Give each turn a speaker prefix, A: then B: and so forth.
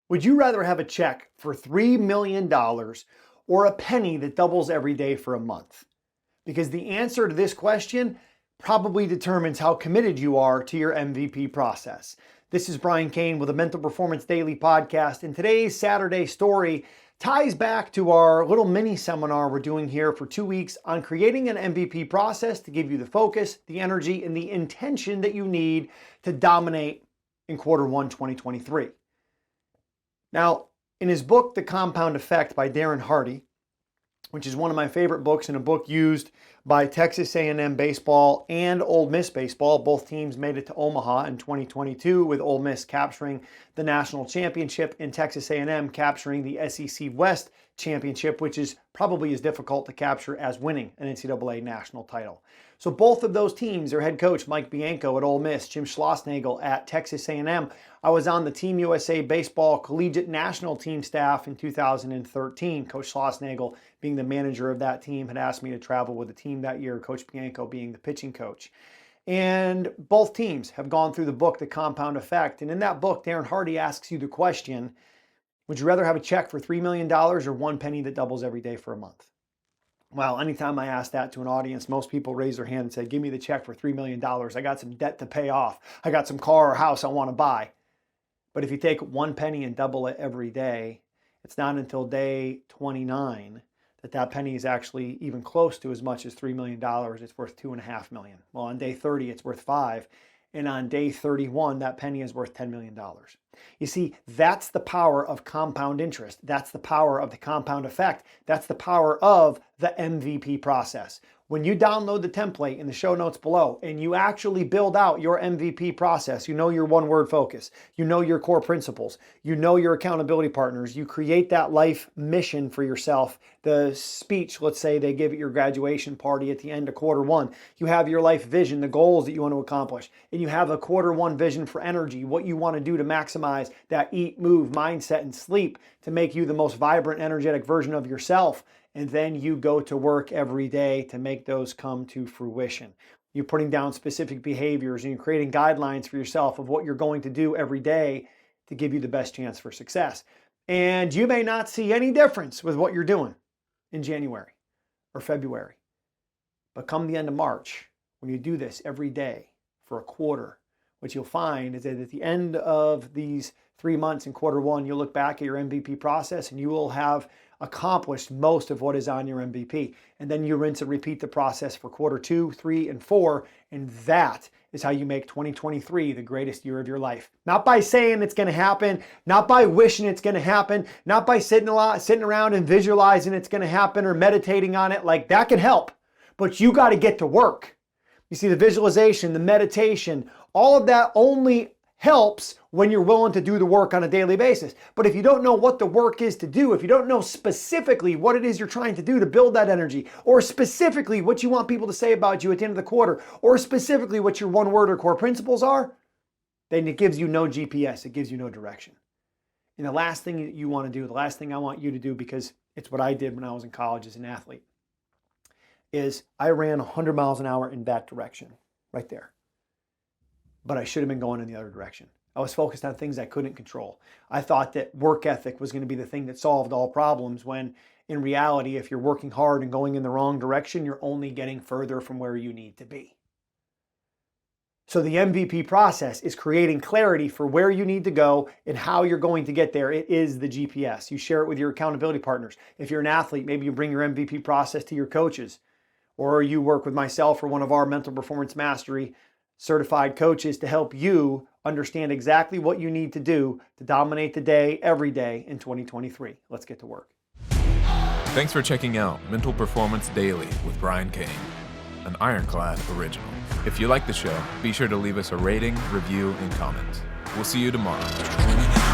A: Would you rather have a check for $3 million or a penny that doubles every day for a month? Because the answer to this question probably determines how committed you are to your MVP process. This is Brian Cain with a Mental Performance Daily podcast, and today's Saturday story ties back to our little mini seminar we're doing here for 2 weeks on creating an MVP process to give you the focus, the energy, and the intention that you need to dominate in Q1 2023. Now, in his book, The Compound Effect by Darren Hardy, which is one of my favorite books and a book used by Texas A&M baseball and Ole Miss baseball. Both teams made it to Omaha in 2022, with Ole Miss capturing the national championship and Texas A&M capturing the SEC West championship, which is probably as difficult to capture as winning an NCAA national title. So both of those teams, their head coach Mike Bianco at Ole Miss, Jim Schlossnagle at Texas A&M. I was on the Team USA Baseball Collegiate National Team staff in 2013. Coach Schlossnagle, being the manager of that team, had asked me to travel with the team that year, Coach Bianco being the pitching coach. And both teams have gone through the book, The Compound Effect. And in that book, Darren Hardy asks you the question, would you rather have a check for $3 million or one penny that doubles every day for a month? Well, anytime I ask that to an audience, most people raise their hand and say, give me the check for $3 million. I got some debt to pay off. I got some car or house I want to buy. But if you take one penny and double it every day, it's not until day 29 that that penny is actually even close to as much as $3 million. It's worth $2.5 million. Well, on day 30, it's worth 5. And on day 31, that penny is worth $10 million. You see, that's the power of compound interest. That's the power of the compound effect. That's the power of the MVP process. When you download the template in the show notes below and you actually build out your MVP process, you know your one-word focus, you know your core principles, you know your accountability partners, you create that life mission for yourself, the speech, let's say, they give at your graduation party at the end of Q1. You have your life vision, the goals that you want to accomplish, and you have a Q1 vision for energy, what you want to do to maximize that eat, move, mindset, and sleep to make you the most vibrant, energetic version of yourself. And then you go to work every day to make those come to fruition. You're putting down specific behaviors and you're creating guidelines for yourself of what you're going to do every day to give you the best chance for success. And you may not see any difference with what you're doing in January or February. But come the end of March, when you do this every day for a quarter, what you'll find is that at the end of these 3 months in Q1, you'll look back at your MVP process and you will have accomplished most of what is on your MVP. And then you rinse and repeat the process for Q2, 3, and 4. And that is how you make 2023 the greatest year of your life. Not by saying it's going to happen, not by wishing it's going to happen, not by sitting around and visualizing it's going to happen or meditating on it. Like, that can help, but you got to get to work. You see, the visualization, the meditation, all of that only helps when you're willing to do the work on a daily basis. But if you don't know what the work is to do, if you don't know specifically what it is you're trying to do to build that energy, or specifically what you want people to say about you at the end of the quarter, or specifically what your one word or core principles are, then it gives you no GPS. It gives you no direction. And the last thing that you want to do, the last thing I want you to do, because it's what I did when I was in college as an athlete, is I ran 100 miles an hour in that direction, right there. But I should have been going in the other direction. I was focused on things I couldn't control. I thought that work ethic was going to be the thing that solved all problems, when in reality, if you're working hard and going in the wrong direction, you're only getting further from where you need to be. So the MVP process is creating clarity for where you need to go and how you're going to get there. It is the GPS. You share it with your accountability partners. If you're an athlete, maybe you bring your MVP process to your coaches, or you work with myself or one of our mental performance mastery certified coaches to help you understand exactly what you need to do to dominate the day every day in 2023. Let's get to work.
B: Thanks for checking out Mental Performance Daily with Brian Cain, an IRONCLAD original. If you like the show, be sure to leave us a rating, review, and comment. We'll see you tomorrow.